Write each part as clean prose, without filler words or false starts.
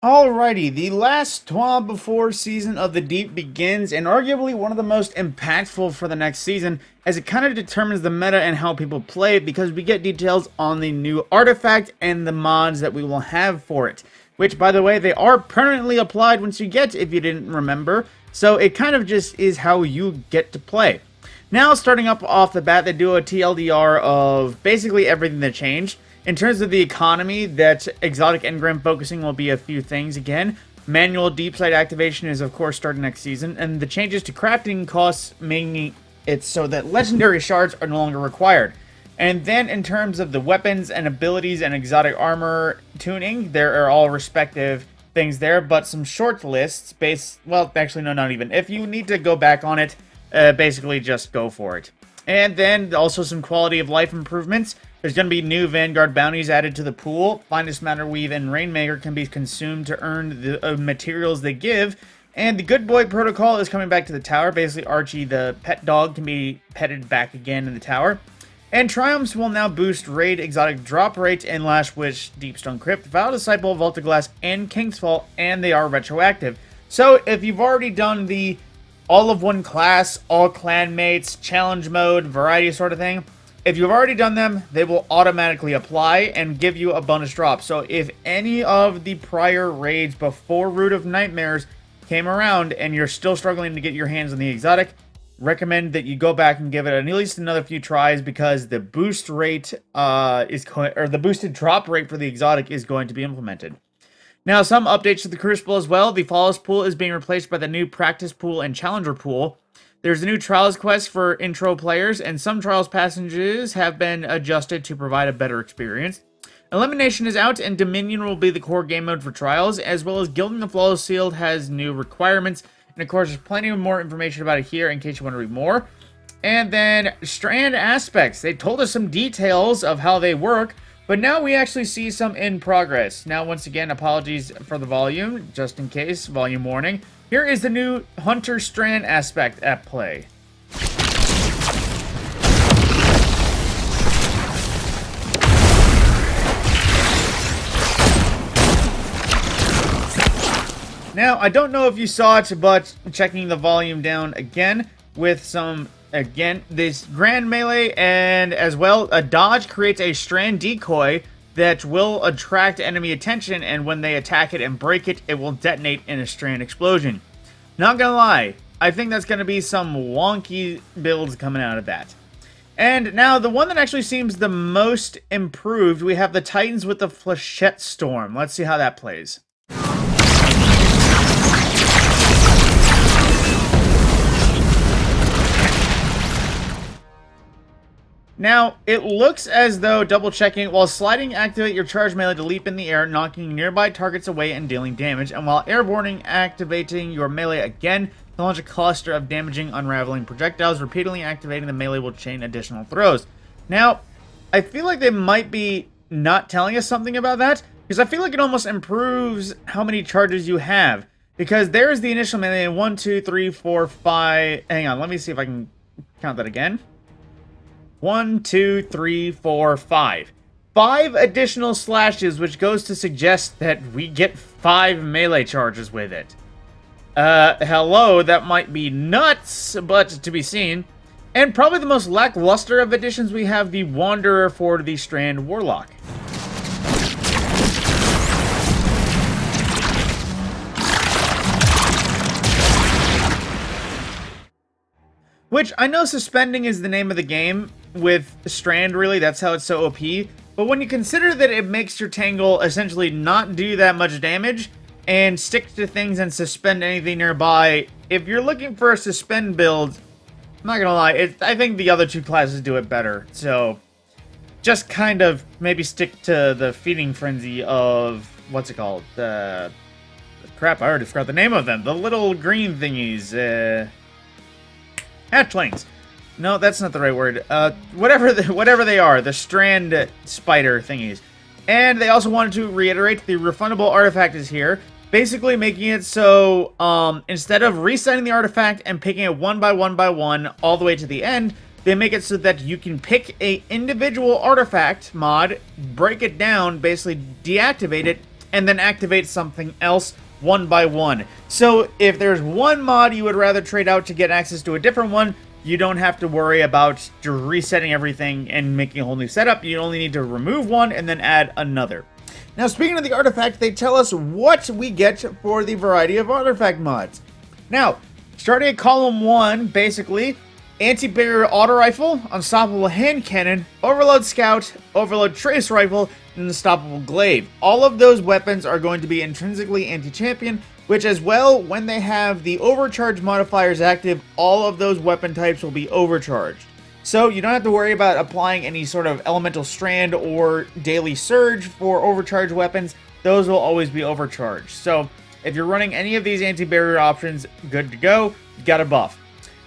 Alrighty, the last TWAB before Season of the Deep begins, and arguably one of the most impactful for the next season, as it kind of determines the meta and how people play, because we get details on the new artifact and the mods that we will have for it. Which, by the way, they are permanently applied once you get, if you didn't remember, so it kind of just is how you get to play. Now, starting up off the bat, they do a TLDR of basically everything that changed. In terms of the economy, that exotic engram focusing will be a few things again. Manual deep site activation is of course starting next season, and the changes to crafting costs making it so that legendary shards are no longer required. And then in terms of the weapons and abilities and exotic armor tuning, there are all respective things there, but some short lists well, actually no, not even. If you need to go back on it, basically just go for it. And then also some quality of life improvements. There's going to be new Vanguard bounties added to the pool. Finest Matter Weave and Rainmaker can be consumed to earn the materials they give. And the Good Boy Protocol is coming back to the tower. Basically, Archie, the pet dog, can be petted back again in the tower. And Triumphs will now boost Raid Exotic Drop Rate and Lash Witch, Deepstone Crypt, Vow Disciple, Vault of Glass, and King's Fall, and they are retroactive. So if you've already done the all of one class, all clan mates, challenge mode, variety sort of thing, if you've already done them, they will automatically apply and give you a bonus drop. So if any of the prior raids before Root of Nightmares came around and you're still struggling to get your hands on the exotic, recommend that you go back and give it at least another few tries, because the boost rate the boosted drop rate for the exotic is going to be implemented. Now, some updates to the Crucible as well. The Flawless Pool is being replaced by the new Practice Pool and Challenger Pool. There's a new Trials quest for intro players, and some Trials passages have been adjusted to provide a better experience. Elimination is out, and Dominion will be the core game mode for Trials, as well as Gilding the Flawless Shield has new requirements. And of course, there's plenty of more information about it here in case you want to read more. And then Strand aspects. They told us some details of how they work, but now we actually see some in progress. Now, once again, apologies for the volume, just in case, volume warning. Here is the new Hunter Strand aspect at play. Now, I don't know if you saw it, but checking the volume down again with some, this Grand Melee, and as well, a dodge creates a Strand decoy that will attract enemy attention, and when they attack it and break it, it will detonate in a Strand explosion. Not gonna lie, I think that's gonna be some wonky builds coming out of that. And now, the one that actually seems the most improved, we have the Titans with the Flechette Storm. Let's see how that plays. Now, it looks as though double checking, while sliding, activate your charge melee to leap in the air, knocking nearby targets away and dealing damage, and while airborning, activating your melee again to launch a cluster of damaging, unraveling projectiles. Repeatedly activating the melee will chain additional throws. Now, I feel like they might be not telling us something about that, because I feel like it almost improves how many charges you have, because there's the initial melee, 1, 2, 3, 4, 5, hang on, let me see if I can count that again. 1, 2, 3, 4, 5. 5 additional slashes, which goes to suggest that we get 5 melee charges with it. Hello, that might be nuts, but to be seen. And probably the most lackluster of additions, we have the Wanderer for the Strand Warlock. Which, I know suspending is the name of the game with Strand, really, that's how it's so OP. But when you consider that it makes your Tangle essentially not do that much damage, and stick to things and suspend anything nearby, if you're looking for a suspend build, I'm not gonna lie, I think the other two classes do it better. So, just kind of maybe stick to the feeding frenzy of, what's it called? Crap, I already forgot the name of them. The little green thingies, hatchlings. No, that's not the right word. Whatever they are, the Strand spider thingies. And they also wanted to reiterate the refundable artifact is here, basically making it so instead of resetting the artifact and picking it one by one all the way to the end, they make it so that you can pick a individual artifact mod, break it down, basically deactivate it, and then activate something else one by one. So if there's one mod you would rather trade out to get access to a different one, you don't have to worry about resetting everything and making a whole new setup. You only need to remove one and then add another. Now, speaking of the artifact, they tell us what we get for the variety of artifact mods. Now, starting at column 1, basically, anti-barrier auto rifle, unstoppable hand cannon, overload scout, overload trace rifle, and unstoppable glaive. All of those weapons are going to be intrinsically anti-champion, which as well, when they have the overcharge modifiers active, all of those weapon types will be overcharged. So you don't have to worry about applying any sort of elemental strand or daily surge for overcharged weapons. Those will always be overcharged. So if you're running any of these anti-barrier options, good to go. You got a buff.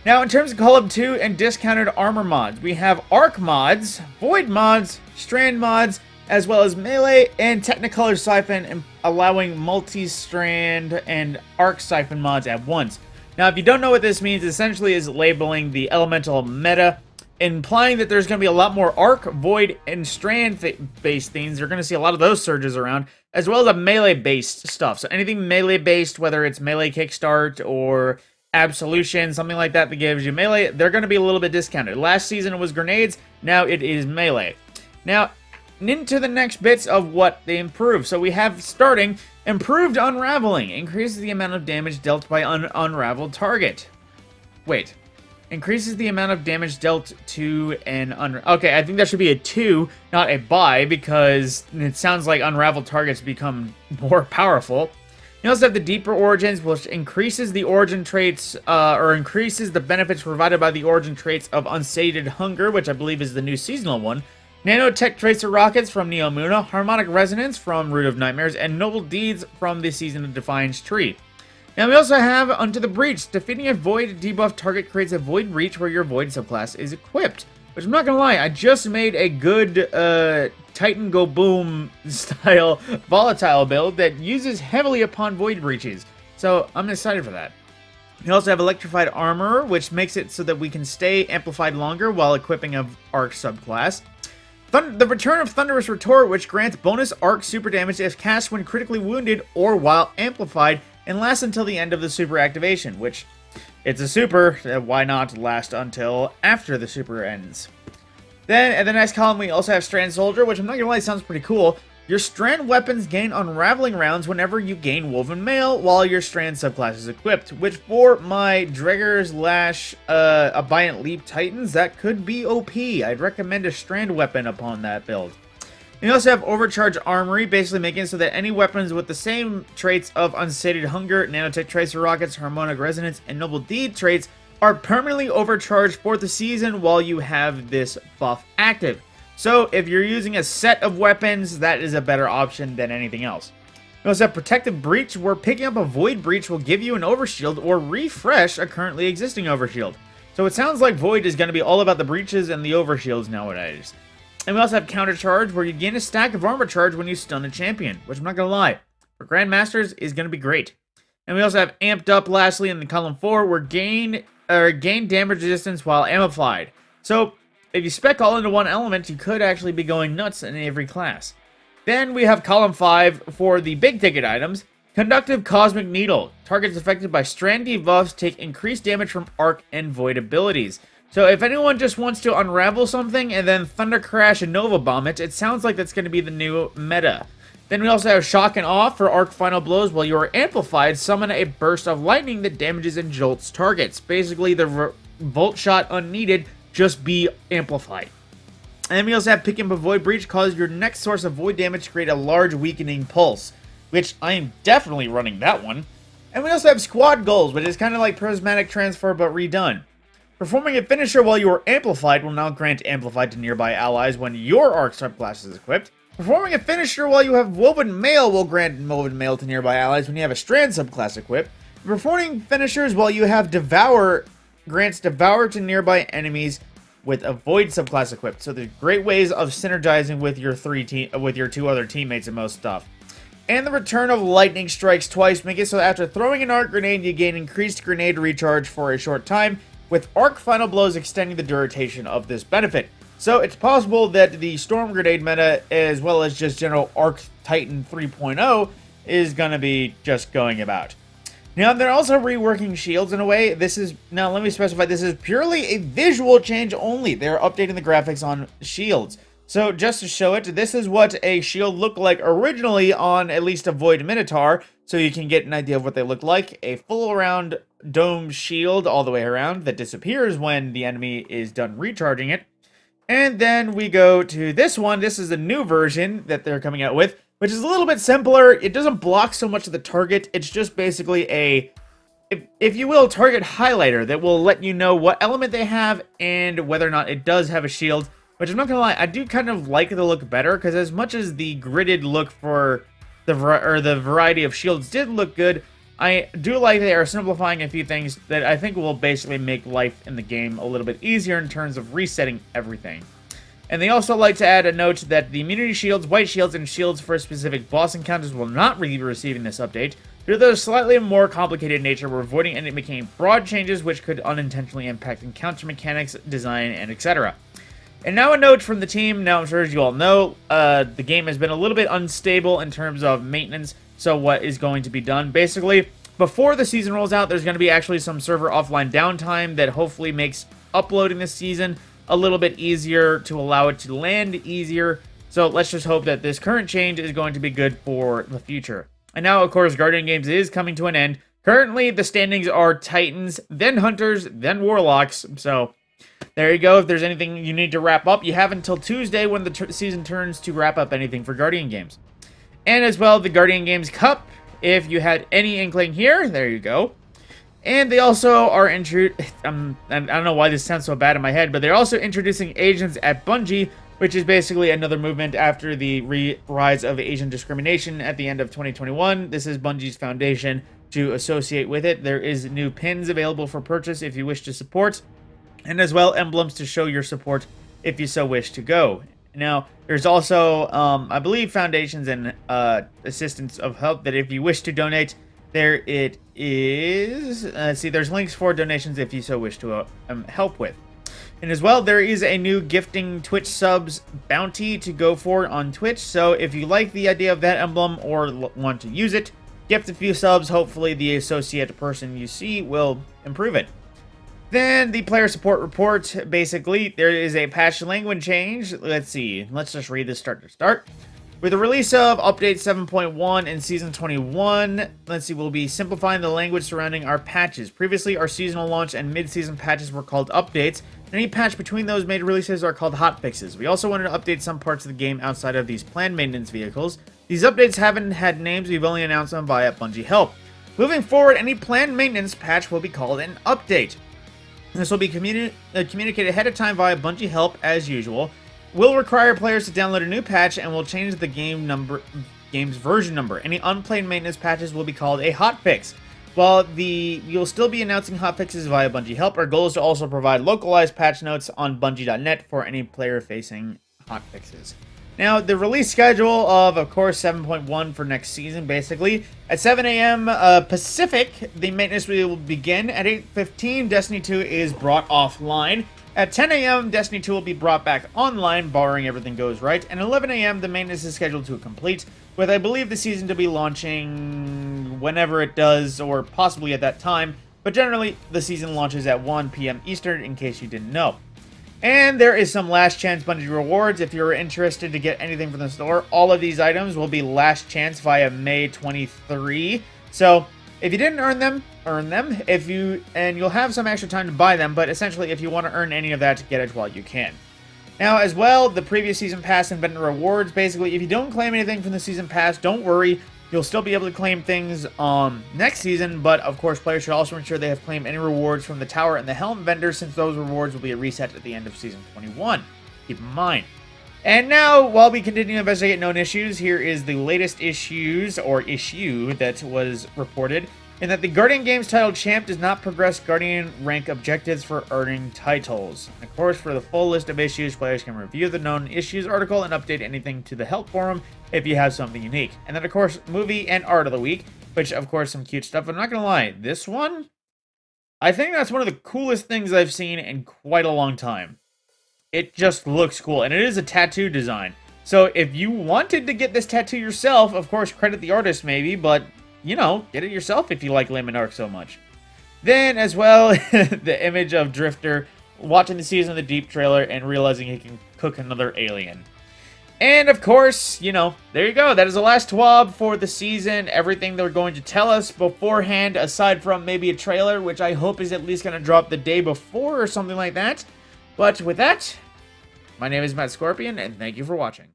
Now, in terms of column 2 and discounted armor mods, we have Arc mods, Void mods, Strand mods, as well as Melee and Technicolor Siphon, allowing multi-strand and Arc Siphon mods at once. Now, if you don't know what this means, essentially is labeling the elemental meta, implying that there's going to be a lot more Arc, Void, and Strand-based things. You're going to see a lot of those surges around, as well as a Melee-based stuff. So anything Melee-based, whether it's Melee Kickstart or Absolution, something like that gives you Melee, they're going to be a little bit discounted. Last season it was grenades, now it is Melee. Now, into the next bits of what they improve. So we have, starting, improved Unraveling. Increases the amount of damage dealt by an unraveled target. Wait. Increases the amount of damage dealt to an Okay, I think that should be a 2, not a buy, because it sounds like unraveled targets become more powerful. You also have the Deeper Origins, which increases the origin traits, or increases the benefits provided by the origin traits of Unsated Hunger, which I believe is the new seasonal one. Nanotech Tracer Rockets from Neomuna, Harmonic Resonance from Root of Nightmares, and Noble Deeds from the Season of Defiance tree. Now we also have Unto the Breach. Defeating a Void debuff target creates a Void Breach where your Void subclass is equipped. Which I'm not gonna lie, I just made a good Titan Go Boom style volatile build that uses heavily upon Void Breaches. So I'm excited for that. We also have Electrified Armor, which makes it so that we can stay amplified longer while equipping a Arc subclass. The Return of Thunderous Retort, which grants bonus Arc super damage if cast when critically wounded or while amplified, and lasts until the end of the super activation, which, it's a super, why not last until after the super ends? Then, in the next column, we also have Strand Soldier, which I'm not gonna lie, sounds pretty cool. Your Strand weapons gain unraveling rounds whenever you gain Woven Mail while your Strand subclass is equipped, which for my Dreggers / Abiant Leap Titans, that could be OP. I'd recommend a Strand weapon upon that build. You also have Overcharge Armory, basically making it so that any weapons with the same traits of Unsated Hunger, Nanotech Tracer Rockets, Harmonic Resonance, and Noble Deed traits are permanently overcharged for the season while you have this buff active. So if you're using a set of weapons, that is a better option than anything else. You also have Protective Breach, where picking up a Void Breach will give you an Overshield or refresh a currently existing Overshield. So it sounds like Void is going to be all about the breaches and the Overshields nowadays. And we also have Counter Charge, where you gain a stack of armor charge when you stun a champion, which I'm not going to lie, for Grandmasters is going to be great. And we also have Amped Up, lastly, in the column 4, where gain damage resistance while amplified. So if you spec all into one element, you could actually be going nuts in every class. Then we have column 5 for the big ticket items. Conductive Cosmic Needle. Targets affected by strand debuffs take increased damage from Arc and Void abilities. So if anyone just wants to unravel something and then Thunder Crash and Nova Bomb it, it sounds like that's going to be the new meta. Then we also have Shock and Awe for Arc Final Blows. While you are amplified, summon a burst of lightning that damages and jolts targets. Basically, the Volt Shot unneeded, just be amplified. And then we also have Picking Up a Void Breach, cause your next source of void damage to create a large weakening pulse, which I am definitely running that one. And we also have Squad Goals, which is kind of like Prismatic Transfer but redone. Performing a finisher while you are amplified will now grant amplified to nearby allies when your Arc subclass is equipped. Performing a finisher while you have Woven Mail will grant Woven Mail to nearby allies when you have a Strand subclass equipped. Performing finishers while you have Devour grants Devour to nearby enemies with a Void subclass equipped. So there's great ways of synergizing with your two other teammates and most stuff. And the return of Lightning Strikes twice make it so after throwing an Arc Grenade, you gain increased grenade recharge for a short time, with Arc Final Blows extending the duration of this benefit. So it's possible that the Storm Grenade meta, as well as just general Arc Titan 3.0, is going to be just going about. Now, they're also reworking shields in a way. Now let me specify, this is purely a visual change only. They're updating the graphics on shields. So just to show it, this is what a shield looked like originally on at least a Void Minotaur, so you can get an idea of what they look like. A full around dome shield all the way around that disappears when the enemy is done recharging it. And then we go to this one. This is a new version that they're coming out with, which is a little bit simpler. It doesn't block so much of the target. It's just basically a, if you will, target highlighter that will let you know what element they have and whether or not it does have a shield. Which I'm not gonna lie, I do kind of like the look better, because as much as the gridded look for the variety of shields did look good, I do like they are simplifying a few things that I think will basically make life in the game a little bit easier in terms of resetting everything. And they also like to add a note that the immunity shields, white shields, and shields for specific boss encounters will not be receiving this update. Due to their slightly more complicated nature, we're avoiding and making broad changes which could unintentionally impact encounter mechanics, design, and etc. And now a note from the team. Now, I'm sure as you all know, the game has been a little bit unstable in terms of maintenance. So what is going to be done? Basically, before the season rolls out, there's going to be actually some server offline downtime that hopefully makes uploading this season a little bit easier to allow it to land easier. So let's just hope that this current change is going to be good for the future. And now, of course, Guardian Games is coming to an end. Currently, the standings are Titans, then Hunters, then Warlocks. So there you go. If there's anything you need to wrap up, you have until Tuesday when the season turns to wrap up anything for Guardian Games. And as well, the Guardian Games Cup, if you had any inkling here, there you go. And they also are I don't know why this sounds so bad in my head, but they're also introducing Asians at Bungie, which is basically another movement after the rise of Asian discrimination at the end of 2021. This is Bungie's foundation to associate with it. There is new pins available for purchase if you wish to support, and as well emblems to show your support if you so wish to go. Now, there's also, I believe, foundations and assistance of help that if you wish to donate, there it is. See, there's links for donations if you so wish to help with. And as well, there is a new gifting Twitch subs bounty to go for on Twitch. So if you like the idea of that emblem or want to use it, gift a few subs. Hopefully the associate person you see will improve it. Then the player support report, basically, there is a patch language change. Let's see, let's just read this start to start. With the release of Update 7.1 in Season 21, let's see, we'll be simplifying the language surrounding our patches. Previously, our seasonal launch and mid-season patches were called updates, and any patch between those made releases are called hotfixes. We also wanted to update some parts of the game outside of these planned maintenance vehicles. These updates haven't had names, we've only announced them via Bungie Help. Moving forward, any planned maintenance patch will be called an update. This will be communicated ahead of time via Bungie Help, as usual. Will require players to download a new patch and will change the game's version number. Any unplanned maintenance patches will be called a hotfix. While you'll still be announcing hotfixes via Bungie Help, our goal is to also provide localized patch notes on Bungie.net for any player-facing hotfixes. Now, the release schedule of course, 7.1 for next season, basically. At 7 a.m. Pacific, the maintenance will begin. At 8:15, Destiny 2 is brought offline. At 10 a.m., Destiny 2 will be brought back online, barring everything goes right. And 11 a.m., the maintenance is scheduled to complete, with, I believe, the season to be launching whenever it does, or possibly at that time. But generally, the season launches at 1 p.m. Eastern, in case you didn't know. And there is some last chance Bungie rewards. If you're interested to get anything from the store, all of these items will be last chance via May 23. So if you didn't earn them, earn them. And you'll have some extra time to buy them, but essentially if you want to earn any of that, get it while you can. Now, as well, the previous season pass and vendor rewards. Basically, if you don't claim anything from the season pass, don't worry. You'll still be able to claim things next season, but of course, players should also ensure they have claimed any rewards from the tower and the helm vendors, since those rewards will be reset at the end of Season 21. Keep in mind. And now, while we continue to investigate known issues, here is the latest issue that was reported, in that the Guardian Games title champ does not progress Guardian rank objectives for earning titles. Of course, for the full list of issues, players can review the known issues article and update anything to the help forum if you have something unique. And then, of course, movie and art of the week, which, of course, some cute stuff. I'm not going to lie, this one, I think that's one of the coolest things I've seen in quite a long time. it just looks cool. And it is a tattoo design. So if you wanted to get this tattoo yourself, of course, credit the artist maybe, but, you know, get it yourself if you like Lim and Arc so much. Then, as well, the image of Drifter watching the Season of the Deep trailer and realizing he can cook another alien. And, of course, you know, there you go. That is the last TWAB for the season. Everything they're going to tell us beforehand, aside from maybe a trailer, which I hope is at least going to drop the day before or something like that. But with that, my name is Matt Scorpion, and thank you for watching.